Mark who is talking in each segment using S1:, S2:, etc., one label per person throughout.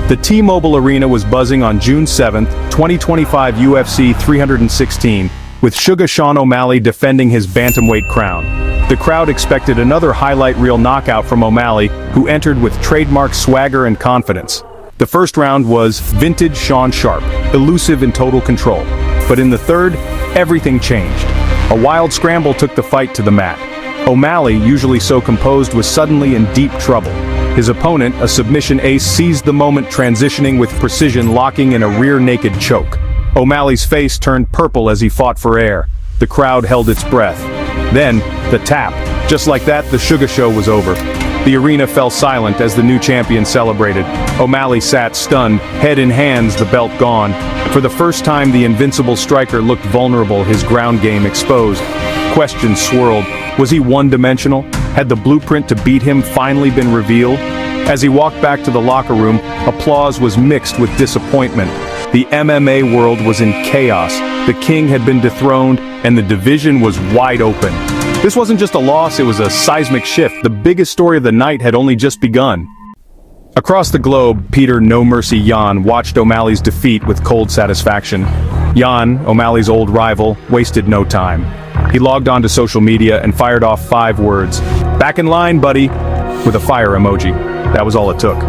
S1: The T-Mobile Arena was buzzing on June 7, 2025 UFC 316, with Sugar Sean O'Malley defending his bantamweight crown. The crowd expected another highlight reel knockout from O'Malley, who entered with trademark swagger and confidence. The first round was vintage Sean Sharp, elusive and total control. But in the third, everything changed. A wild scramble took the fight to the mat. O'Malley, usually so composed, was suddenly in deep trouble. His opponent, a submission ace, seized the moment, transitioning with precision, locking in a rear-naked choke. O'Malley's face turned purple as he fought for air. The crowd held its breath. Then, the tap. Just like that, the Sugar Show was over. The arena fell silent as the new champion celebrated. O'Malley sat stunned, head in hands, the belt gone. For the first time, the invincible striker looked vulnerable, his ground game exposed. Questions swirled. Was he one-dimensional? Had the blueprint to beat him finally been revealed? As he walked back to the locker room, applause was mixed with disappointment. The MMA world was in chaos. The king had been dethroned, and the division was wide open. This wasn't just a loss, it was a seismic shift. The biggest story of the night had only just begun. Across the globe, Petr "No Mercy" Yan watched O'Malley's defeat with cold satisfaction. Yan, O'Malley's old rival, wasted no time. He logged onto social media and fired off 5 words. "Back in line, buddy," with a fire emoji. That was all it took.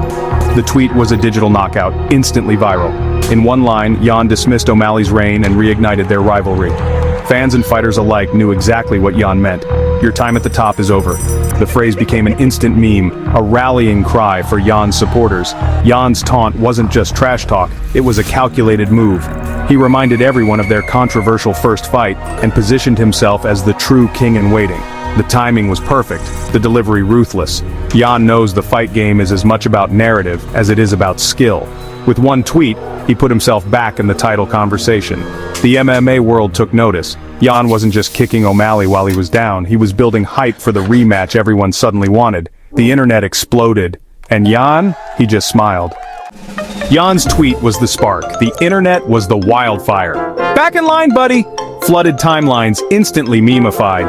S1: The tweet was a digital knockout, instantly viral. In one line, Yan dismissed O'Malley's reign and reignited their rivalry. Fans and fighters alike knew exactly what Yan meant. Your time at the top is over. The phrase became an instant meme, a rallying cry for Yan's supporters. Yan's taunt wasn't just trash talk, it was a calculated move. He reminded everyone of their controversial first fight and positioned himself as the true king in waiting. The timing was perfect, the delivery ruthless. Yan knows the fight game is as much about narrative as it is about skill. With one tweet, he put himself back in the title conversation. The MMA world took notice. Yan wasn't just kicking O'Malley while he was down, he was building hype for the rematch everyone suddenly wanted. The internet exploded. And Yan? He just smiled. Yan's tweet was the spark. The internet was the wildfire. "Back in line, buddy!" Flooded timelines, instantly meme-ified.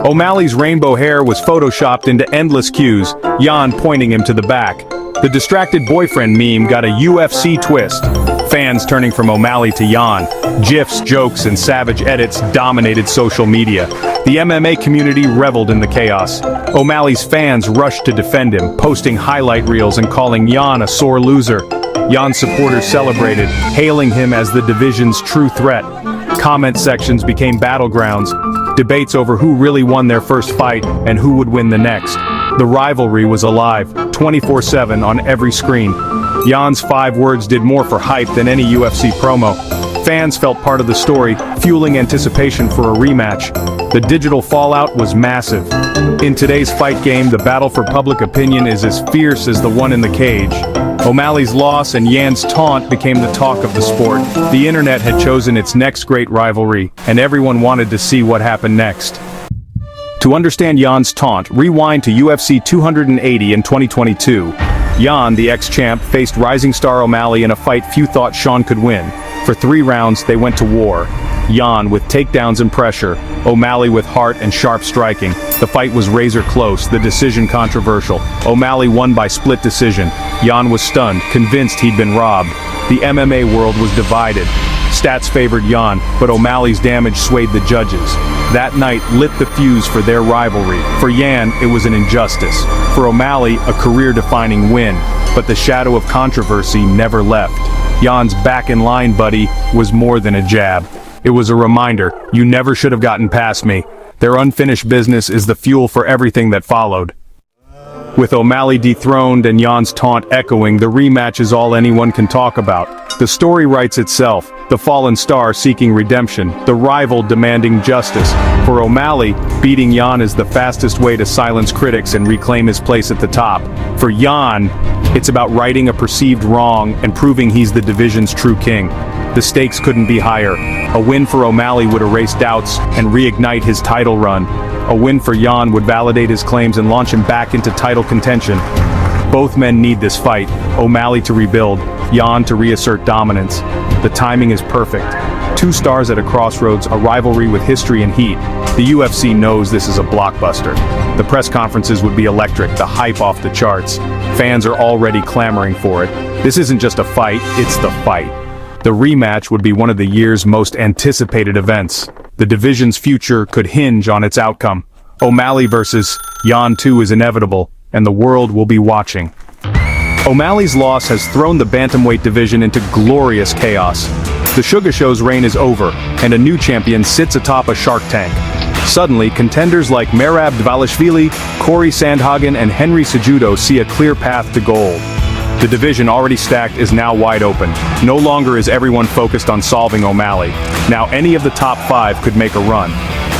S1: O'Malley's rainbow hair was photoshopped into endless cues, Yan pointing him to the back. The distracted boyfriend meme got a UFC twist. Fans turning from O'Malley to Yan. GIFs, jokes, and savage edits dominated social media. The MMA community reveled in the chaos. O'Malley's fans rushed to defend him, posting highlight reels and calling Yan a sore loser. Yan's supporters celebrated, hailing him as the division's true threat. Comment sections became battlegrounds, debates over who really won their first fight and who would win the next. The rivalry was alive, 24/7 on every screen. Yan's 5 words did more for hype than any UFC promo. Fans felt part of the story, fueling anticipation for a rematch. The digital fallout was massive. In today's fight game, the battle for public opinion is as fierce as the one in the cage. O'Malley's loss and Yan's taunt became the talk of the sport. The internet had chosen its next great rivalry, and everyone wanted to see what happened next. To understand Yan's taunt, rewind to UFC 280 in 2022. Yan, the ex-champ, faced rising star O'Malley in a fight few thought Sean could win. For 3 rounds, they went to war. Yan with takedowns and pressure, O'Malley with heart and sharp striking. The fight was razor close, the decision controversial. O'Malley won by split decision. Yan was stunned, convinced he'd been robbed. The MMA world was divided. Stats favored Yan, but O'Malley's damage swayed the judges. That night lit the fuse for their rivalry. For Yan, it was an injustice. For O'Malley, a career-defining win. But the shadow of controversy never left. Yan's "back in line, buddy" was more than a jab. It was a reminder, you never should have gotten past me. Their unfinished business is the fuel for everything that followed. With O'Malley dethroned and Yan's taunt echoing, the rematch is all anyone can talk about. The story writes itself, the fallen star seeking redemption, the rival demanding justice. For O'Malley, beating Yan is the fastest way to silence critics and reclaim his place at the top. For Yan, it's about righting a perceived wrong and proving he's the division's true king. The stakes couldn't be higher. A win for O'Malley would erase doubts and reignite his title run. A win for Yan would validate his claims and launch him back into title contention. Both men need this fight, O'Malley to rebuild, Yan to reassert dominance. The timing is perfect. 2 stars at a crossroads, a rivalry with history and heat. The UFC knows this is a blockbuster. The press conferences would be electric, the hype off the charts. Fans are already clamoring for it. This isn't just a fight, it's the fight. The rematch would be one of the year's most anticipated events. The division's future could hinge on its outcome. O'Malley versus Yan 2 is inevitable, and the world will be watching. O'Malley's loss has thrown the bantamweight division into glorious chaos. The Sugar Show's reign is over, and a new champion sits atop a Shark Tank. Suddenly, contenders like Merab Dvalishvili, Corey Sandhagen, and Henry Cejudo see a clear path to gold. The division, already stacked, is now wide open. No longer is everyone focused on solving O'Malley. Now any of the top 5 could make a run.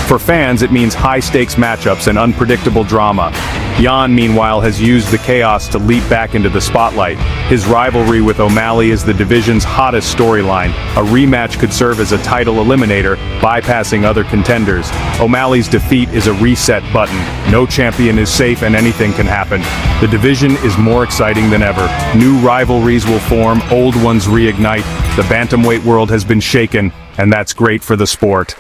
S1: For fans, it means high-stakes matchups and unpredictable drama. Yan, meanwhile, has used the chaos to leap back into the spotlight. His rivalry with O'Malley is the division's hottest storyline. A rematch could serve as a title eliminator, bypassing other contenders. O'Malley's defeat is a reset button. No champion is safe and anything can happen. The division is more exciting than ever. New rivalries will form, old ones reignite. The bantamweight world has been shaken, and that's great for the sport.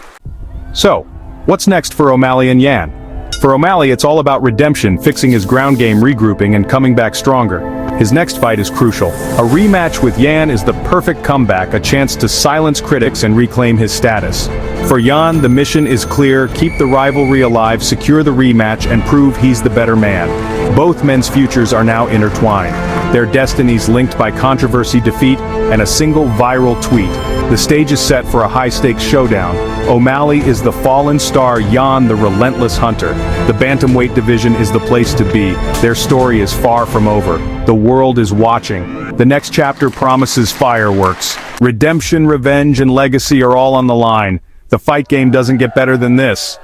S1: So, what's next for O'Malley and Yan? For O'Malley, it's all about redemption, fixing his ground game, regrouping, and coming back stronger. His next fight is crucial. A rematch with Yan is the perfect comeback, a chance to silence critics and reclaim his status. For Yan, the mission is clear: keep the rivalry alive, secure the rematch, and prove he's the better man. Both men's futures are now intertwined, their destinies linked by controversy, defeat, and a single viral tweet. The stage is set for a high-stakes showdown. O'Malley is the fallen star, Yan the relentless hunter. The bantamweight division is the place to be. Their story is far from over. The world is watching. The next chapter promises fireworks. Redemption, revenge, and legacy are all on the line. The fight game doesn't get better than this.